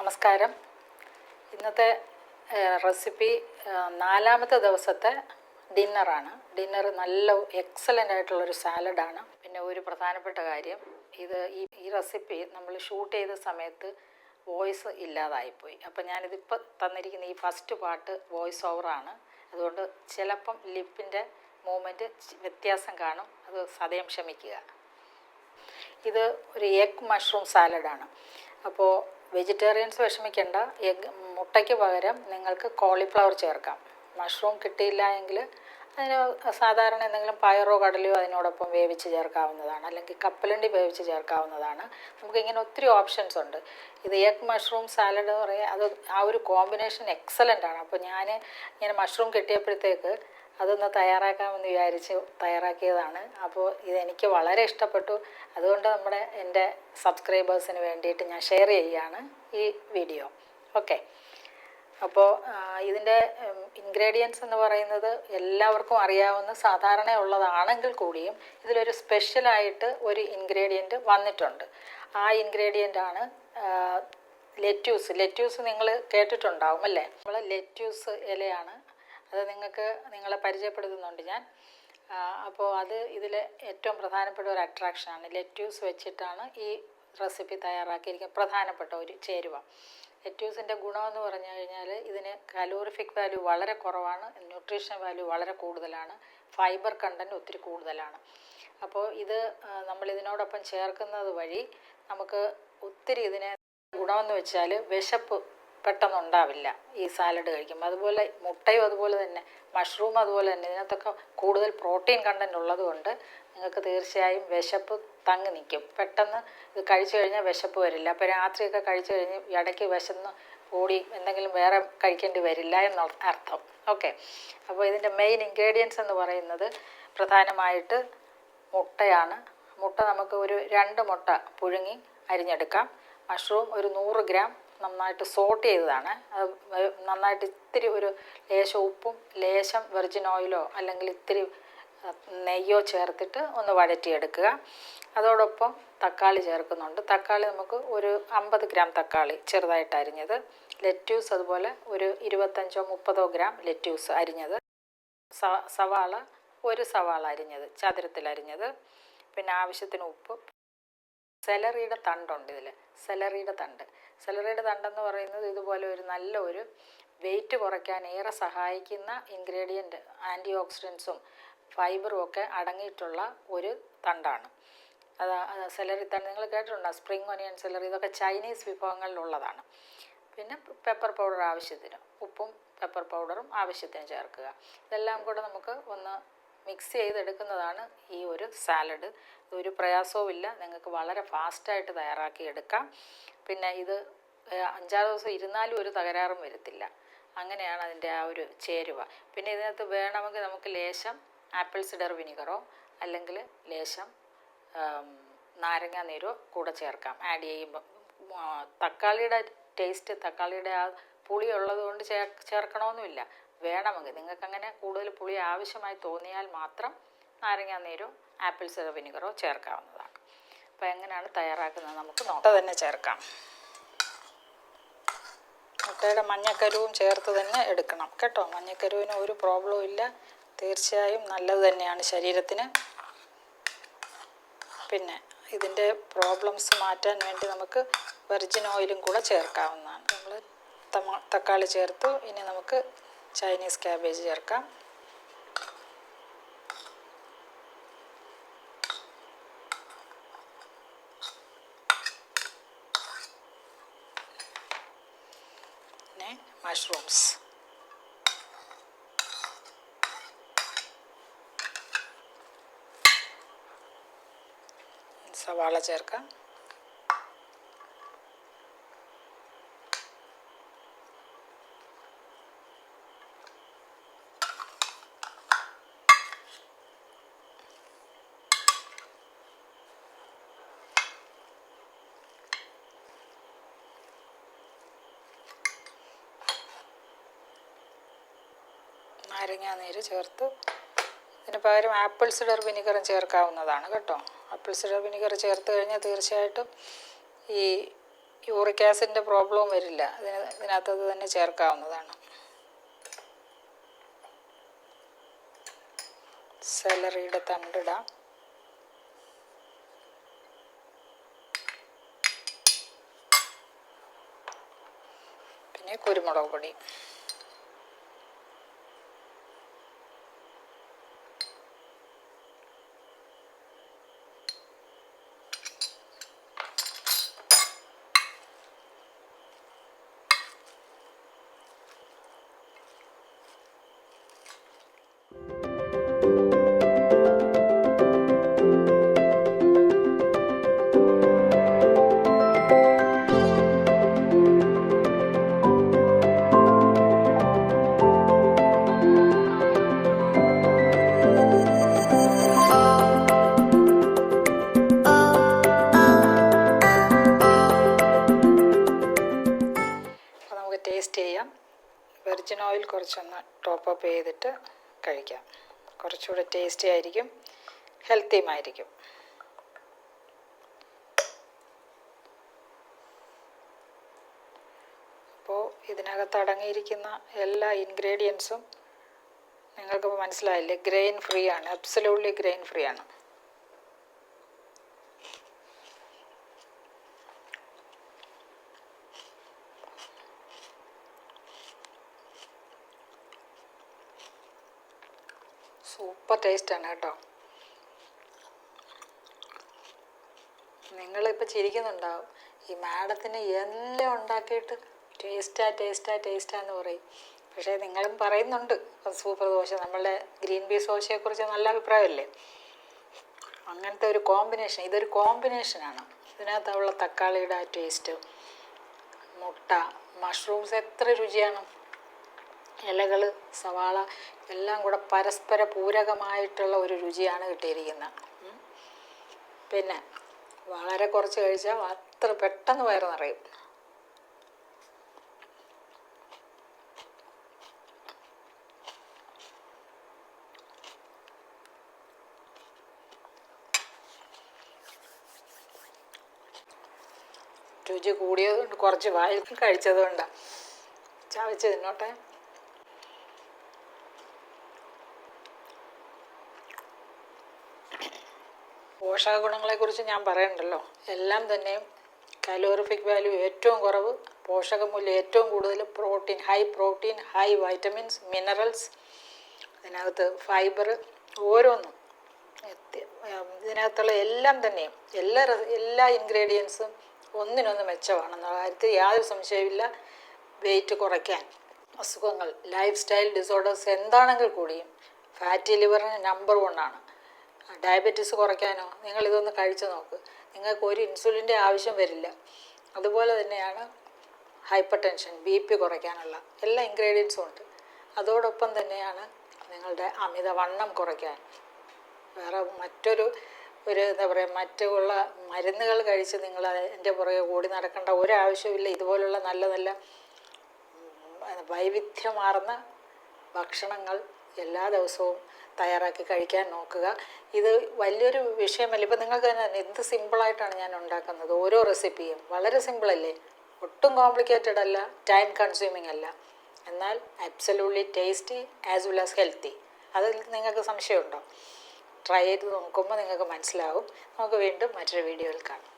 നമസ്കാരം. ഇന്നത്തെ റെസിപ്പി നാലാമത്തെ ദിവസത്തെ ഡിന്നറാണ്. ഡിന്നർ നല്ല എക്സലൻ്റ് ആയിട്ടുള്ളൊരു സാലഡാണ്. പിന്നെ ഒരു പ്രധാനപ്പെട്ട കാര്യം, ഈ റെസിപ്പി നമ്മൾ ഷൂട്ട് ചെയ്ത സമയത്ത് വോയിസ് ഇല്ലാതായിപ്പോയി. അപ്പം ഞാനിതിപ്പോൾ തന്നിരിക്കുന്ന ഈ ഫസ്റ്റ് പാർട്ട് വോയിസ് ഓവറാണ്. അതുകൊണ്ട് ചിലപ്പം ലിപ്പിൻ്റെ മൂവ്മെൻറ്റ് വ്യത്യാസം കാണും, അത് സദയം ക്ഷമിക്കുക. ഇത് ഒരു എഗ് മഷ്റൂം സാലഡാണ്. അപ്പോൾ വെജിറ്റേറിയൻസ് വിഷമിക്കേണ്ട, മുട്ടയ്ക്ക് പകരം നിങ്ങൾക്ക് കോളിഫ്ലവർ ചേർക്കാം. മഷ്റൂം കിട്ടിയില്ല എങ്കിൽ അതിന് സാധാരണ എന്തെങ്കിലും പയറോ കടലയോ അതിനോടൊപ്പം വേവിച്ച് ചേർക്കാവുന്നതാണ്, അല്ലെങ്കിൽ കപ്പലണ്ടി വേവിച്ച് ചേർക്കാവുന്നതാണ്. നമുക്കിങ്ങനെ ഒത്തിരി ഓപ്ഷൻസ് ഉണ്ട്. ഇത് എഗ് മഷ്റൂം സാലഡ് എന്ന് പറയുക, അത് ആ ഒരു കോമ്പിനേഷൻ എക്സലൻ്റ് ആണ്. അപ്പോൾ ഞാൻ ഇങ്ങനെ മഷ്റൂം കിട്ടിയപ്പോഴത്തേക്ക് അതൊന്ന് തയ്യാറാക്കാമെന്ന് വിചാരിച്ച് തയ്യാറാക്കിയതാണ്. അപ്പോൾ ഇതെനിക്ക് വളരെ ഇഷ്ടപ്പെട്ടു. അതുകൊണ്ട് എൻ്റെ സബ്സ്ക്രൈബേഴ്സിന് വേണ്ടിയിട്ട് ഞാൻ ഷെയർ ചെയ്യുകയാണ് ഈ വീഡിയോ. ഓക്കെ, അപ്പോൾ ഇതിൻ്റെ ഇൻഗ്രീഡിയൻസ് എന്ന് പറയുന്നത് എല്ലാവർക്കും അറിയാവുന്ന സാധാരണ ഉള്ളതാണെങ്കിൽ കൂടിയും ഇതിലൊരു സ്പെഷ്യലായിട്ട് ഒരു ഇൻഗ്രീഡിയൻറ്റ് വന്നിട്ടുണ്ട്. ആ ഇൻഗ്രീഡിയൻ്റാണ് ലെറ്റ്യൂസ്. നിങ്ങൾ കേട്ടിട്ടുണ്ടാവും അല്ലേ? നമ്മൾ ലെറ്റ്യൂസ് ഇലയാണ്, അത് നിങ്ങളെ പരിചയപ്പെടുത്തുന്നുണ്ട് ഞാൻ. അപ്പോൾ അത് ഇതിൽ ഏറ്റവും പ്രധാനപ്പെട്ട ഒരു അട്രാക്ഷനാണ്. ലെറ്റ്യൂസ് വെച്ചിട്ടാണ് ഈ റെസിപ്പി തയ്യാറാക്കിയിരിക്കുന്നത്. പ്രധാനപ്പെട്ട ഒരു ചേരുവ. ലെറ്റ്യൂസിൻ്റെ ഗുണമെന്ന് പറഞ്ഞു കഴിഞ്ഞാൽ ഇതിന് കലോറിഫിക് വാല്യൂ വളരെ കുറവാണ്, ന്യൂട്രീഷൻ വാല്യൂ വളരെ കൂടുതലാണ്, ഫൈബർ കണ്ടൻറ്റ് ഒത്തിരി കൂടുതലാണ്. അപ്പോൾ ഇത് നമ്മളിതിനോടൊപ്പം ചേർക്കുന്നത് വഴി നമുക്ക് ഒത്തിരി ഇതിനെ ഗുണമെന്ന് വെച്ചാൽ വിശപ്പ് പെട്ടെന്നുണ്ടാവില്ല ഈ സാലഡ് കഴിക്കുമ്പോൾ. അതുപോലെ മുട്ടയും അതുപോലെ തന്നെ, മഷ്റൂം അതുപോലെ തന്നെ, ഇതിനകത്തൊക്കെ കൂടുതൽ പ്രോട്ടീൻ കണ്ടൻറ്റ് ഉള്ളതുകൊണ്ട് നിങ്ങൾക്ക് തീർച്ചയായും വിശപ്പ് തങ്ങി നിൽക്കും. പെട്ടെന്ന് ഇത് കഴിച്ചു കഴിഞ്ഞാൽ വിശപ്പ് വരില്ല. അപ്പോൾ രാത്രിയൊക്കെ കഴിച്ചു കഴിഞ്ഞ് ഇടയ്ക്ക് വിശന്ന് ഓടി എന്തെങ്കിലും വേറെ കഴിക്കേണ്ടി വരില്ല എന്നുള്ള അർത്ഥം. ഓക്കെ, അപ്പോൾ ഇതിൻ്റെ മെയിൻ ഇൻഗ്രീഡിയൻസ് എന്ന് പറയുന്നത് പ്രധാനമായിട്ട് മുട്ടയാണ്. മുട്ട നമുക്ക് ഒരു 2 മുട്ട പുഴുങ്ങി അരിഞ്ഞെടുക്കാം. മഷ്റൂം ഒരു 100 ഗ്രാം നന്നായിട്ട് സോട്ട് ചെയ്തതാണ്. അത് നന്നായിട്ട് ഇത്തിരി ഒരു ലേശം ഉപ്പും ലേശം വെർജിൻ ഓയിലോ അല്ലെങ്കിൽ ഇത്തിരി നെയ്യോ ചേർത്തിട്ട് ഒന്ന് വഴറ്റിയെടുക്കുക. അതോടൊപ്പം തക്കാളി ചേർക്കുന്നുണ്ട്. തക്കാളി നമുക്ക് ഒരു 50 ഗ്രാം തക്കാളി ചെറുതായിട്ട് അരിഞ്ഞത്, ലെറ്റ്യൂസ് അതുപോലെ ഒരു 25-30 ഗ്രാം ലെറ്റ്യൂസ് അരിഞ്ഞത്, സവാള ഒരു സവാള അരിഞ്ഞത് ചതുരത്തിൽ അരിഞ്ഞത്, പിന്നെ ആവശ്യത്തിന് ഉപ്പ്. സെലറിയുടെ തണ്ടുണ്ട് ഇതിൽ. സെലറിയുടെ തണ്ടെന്ന് പറയുന്നത് ഇതുപോലെ ഒരു നല്ല ഒരു വെയിറ്റ് കുറയ്ക്കാൻ ഏറെ സഹായിക്കുന്ന ഇൻഗ്രീഡിയൻറ്റ്, ആൻറ്റി ഓക്സിഡൻസും ഫൈബറും ഒക്കെ അടങ്ങിയിട്ടുള്ള ഒരു തണ്ടാണ്. സെലറി തണ്ട് നിങ്ങൾ കേട്ടിട്ടുണ്ടോ? സ്പ്രിംഗ് ഒനിയൻ സെലറി, ഇതൊക്കെ ചൈനീസ് വിഭവങ്ങളിലുള്ളതാണ്. പിന്നെ പെപ്പർ പൗഡർ ആവശ്യത്തിന്, ഉപ്പും പെപ്പർ പൗഡറും ആവശ്യത്തിന് ചേർക്കുക. ഇതെല്ലാം കൂടെ നമുക്ക് ഒന്ന് മിക്സ് ചെയ്തെടുക്കുന്നതാണ് ഈ ഒരു സാലഡ്. ഒരു പ്രയാസവുമില്ല, നിങ്ങൾക്ക് വളരെ ഫാസ്റ്റായിട്ട് തയ്യാറാക്കി എടുക്കാം. പിന്നെ ഇത് 5-6 ദിവസം ഇരുന്നാലും ഒരു തകരാറും വരത്തില്ല. അങ്ങനെയാണ് അതിൻ്റെ ആ ഒരു ചേരുവ. പിന്നെ ഇതിനകത്ത് വേണമെങ്കിൽ നമുക്ക് ലേശം ആപ്പിൾ സിഡർ വിനിഗറോ അല്ലെങ്കിൽ ലേശം നാരങ്ങ നീരോ കൂടെ ചേർക്കാം. ആഡ് ചെയ്യുമ്പോൾ തക്കാളിയുടെ ടേസ്റ്റ്, തക്കാളിയുടെ ആ പുളി ഉള്ളത് കൊണ്ട് ചേർക്കണമെന്നുമില്ല. വേണമെങ്കിൽ നിങ്ങൾക്കങ്ങനെ കൂടുതൽ പുളി ആവശ്യമായി തോന്നിയാൽ മാത്രം നാരങ്ങ നീരോ ആപ്പിൾ സിഡർ വിനിഗറോ ചേർക്കാവുന്നതാണ്. അപ്പോൾ എങ്ങനെയാണ് തയ്യാറാക്കുന്നത് നമുക്ക് മുട്ട തന്നെ ചേർക്കാം. മുട്ടയുടെ മഞ്ഞക്കരുവും ചേർത്ത് തന്നെ എടുക്കണം കേട്ടോ. മഞ്ഞക്കരുവിന് ഒരു പ്രോബ്ലവും ഇല്ല, തീർച്ചയായും നല്ലത് തന്നെയാണ് ശരീരത്തിന്. പിന്നെ ഇതിൻ്റെ പ്രോബ്ലംസ് മാറ്റാൻ വേണ്ടി നമുക്ക് വെർജിൻ ഓയിലും കൂടെ ചേർക്കാവുന്നതാണ്. നമ്മൾ തക്കാളി ചേർത്തു. ഇനി നമുക്ക് ചൈനീസ് ക്യാബേജ് ചേർക്കാം. പിന്നെ മഷ്റൂംസ്, സവാള ചേർക്കാം. നാരങ്ങ നീര് ചേർത്ത്. ഇതിന് പകരം ആപ്പിൾ സിഡർ വിനിഗറും ചേർക്കാവുന്നതാണ് കേട്ടോ. ആപ്പിൾ സിഡർ വിനിഗർ ചേർത്ത് കഴിഞ്ഞാൽ തീർച്ചയായിട്ടും ഈ യൂറിക് ആസിഡിൻ്റെ പ്രോബ്ലവും വരില്ല. ഇതിനകത്തത് തന്നെ ചേർക്കാവുന്നതാണ്. സെലറിയുടെ തണ്ടിടാം. പിന്നെ കുരുമുളക് പൊടി. ടേസ്റ്റ് ചെയ്യാം. വെർജിൻ ഓയിൽ കുറച്ചൊന്ന് ടോപ്പ് അപ്പ് ചെയ്തിട്ട് കഴിക്കാം. കുറച്ചുകൂടെ ടേസ്റ്റി ആയിരിക്കും, ഹെൽത്തിയുമായിരിക്കും. അപ്പോൾ ഇതിനകത്ത് അടങ്ങിയിരിക്കുന്ന എല്ലാ ഇൻഗ്രീഡിയൻസും നിങ്ങൾക്കിപ്പോൾ മനസ്സിലായില്ലേ? ഗ്രെയിൻ ഫ്രീ ആണ്, അബ്സല്യൂട്ട്ലി ഗ്രെയിൻ ഫ്രീ ആണ്. സൂപ്പർ ടേസ്റ്റാണ് കേട്ടോ. നിങ്ങളിപ്പോൾ ചിരിക്കുന്നുണ്ടാവും, ഈ മാഡത്തിന് എല്ലാം ഉണ്ടാക്കിയിട്ട് ടേസ്റ്റാന്ന് പറയും. പക്ഷേ നിങ്ങളും പറയുന്നുണ്ട് സൂപ്പർ ദോശ, നമ്മളുടെ ഗ്രീൻ പീസ് ദോശയെക്കുറിച്ച് നല്ല അഭിപ്രായമല്ലേ? അങ്ങനത്തെ ഒരു കോമ്പിനേഷൻ, ഇതൊരു കോമ്പിനേഷനാണ്. ഇതിനകത്തുള്ള തക്കാളിയുടെ ആ ടേസ്റ്റ്, മുട്ട, മഷ്റൂംസ് എത്ര രുചിയാണ്. ഇലകൾ, സവാള എല്ലാം കൂടെ പരസ്പര പൂരകമായിട്ടുള്ള ഒരു രുചിയാണ് കിട്ടിയിരിക്കുന്നത്. പിന്നെ വളരെ കുറച്ച് കഴിച്ചാൽ അത്ര പെട്ടെന്ന് വയറ് നിറയും. രുചി കൂടിയതുകൊണ്ട് കുറച്ച് വായിൽ കഴിച്ചതുകൊണ്ടാണ്. ചവച്ച് തിന്നോട്ടെ. പോഷക ഗുണങ്ങളെക്കുറിച്ച് ഞാൻ പറയണ്ടല്ലോ. എല്ലാം തന്നെ കാലോറിഫിക് വാല്യൂ ഏറ്റവും കുറവ്, പോഷകമൂല്യം ഏറ്റവും കൂടുതൽ, പ്രോട്ടീൻ, ഹൈ വൈറ്റമിൻസ്, മിനറൽസ്, അതിനകത്ത് ഫൈബർ, ഓരോന്നും ഇതിനകത്തുള്ള എല്ലാം തന്നെയും എല്ലാ ഇൻഗ്രീഡിയൻസും ഒന്നിനൊന്ന് മെച്ചമാണെന്ന കാര്യത്തിൽ യാതൊരു സംശയമില്ല. വെയിറ്റ് കുറയ്ക്കാൻ, അസുഖങ്ങൾ, ലൈഫ് സ്റ്റൈൽ ഡിസോർഡേഴ്സ് എന്താണെങ്കിൽ കൂടിയും ഫാറ്റി ലിവറിന് നമ്പർ 1 ആണ്. ഡയബറ്റീസ് കുറയ്ക്കാനോ നിങ്ങളിതൊന്ന് കഴിച്ചു നോക്ക്, നിങ്ങൾക്ക് ഒരു ഇൻസുലിൻ്റെ ആവശ്യം വരില്ല. അതുപോലെ തന്നെയാണ് ഹൈപ്പർ ടെൻഷൻ, BP കുറയ്ക്കാനുള്ള എല്ലാ ഇൻഗ്രീഡിയൻസും ഉണ്ട്. അതോടൊപ്പം തന്നെയാണ് നിങ്ങളുടെ അമിതവണ്ണം കുറയ്ക്കാൻ. വേറെ എന്താ പറയുക, മറ്റുള്ള മരുന്നുകൾ കഴിച്ച് നിങ്ങൾ എൻ്റെ പുറകെ ഓടി നടക്കേണ്ട ഒരാവശ്യമില്ല. ഇതുപോലുള്ള നല്ല നല്ല വൈവിധ്യമാർന്ന ഭക്ഷണങ്ങൾ എല്ലാ ദിവസവും തയ്യാറാക്കി കഴിക്കാൻ നോക്കുക. ഇത് വലിയൊരു വിഷയമല്ല. ഇപ്പം നിങ്ങൾക്ക് തന്നെ എന്ത് സിമ്പിളായിട്ടാണ് ഞാൻ ഉണ്ടാക്കുന്നത്. ഓരോ റെസിപ്പിയും വളരെ സിമ്പിളല്ലേ, ഒട്ടും കോംപ്ലിക്കേറ്റഡ് അല്ല, ടൈം കൺസ്യൂമിങ് അല്ല, എന്നാൽ absolutely tasty as well as healthy. അതിൽ നിങ്ങൾക്ക് സംശയമുണ്ടോ? ട്രൈ ചെയ്ത് നോക്കുമ്പോൾ നിങ്ങൾക്ക് മനസ്സിലാവും. നമുക്ക് വീണ്ടും മറ്റൊരു വീഡിയോയിൽ കാണാം.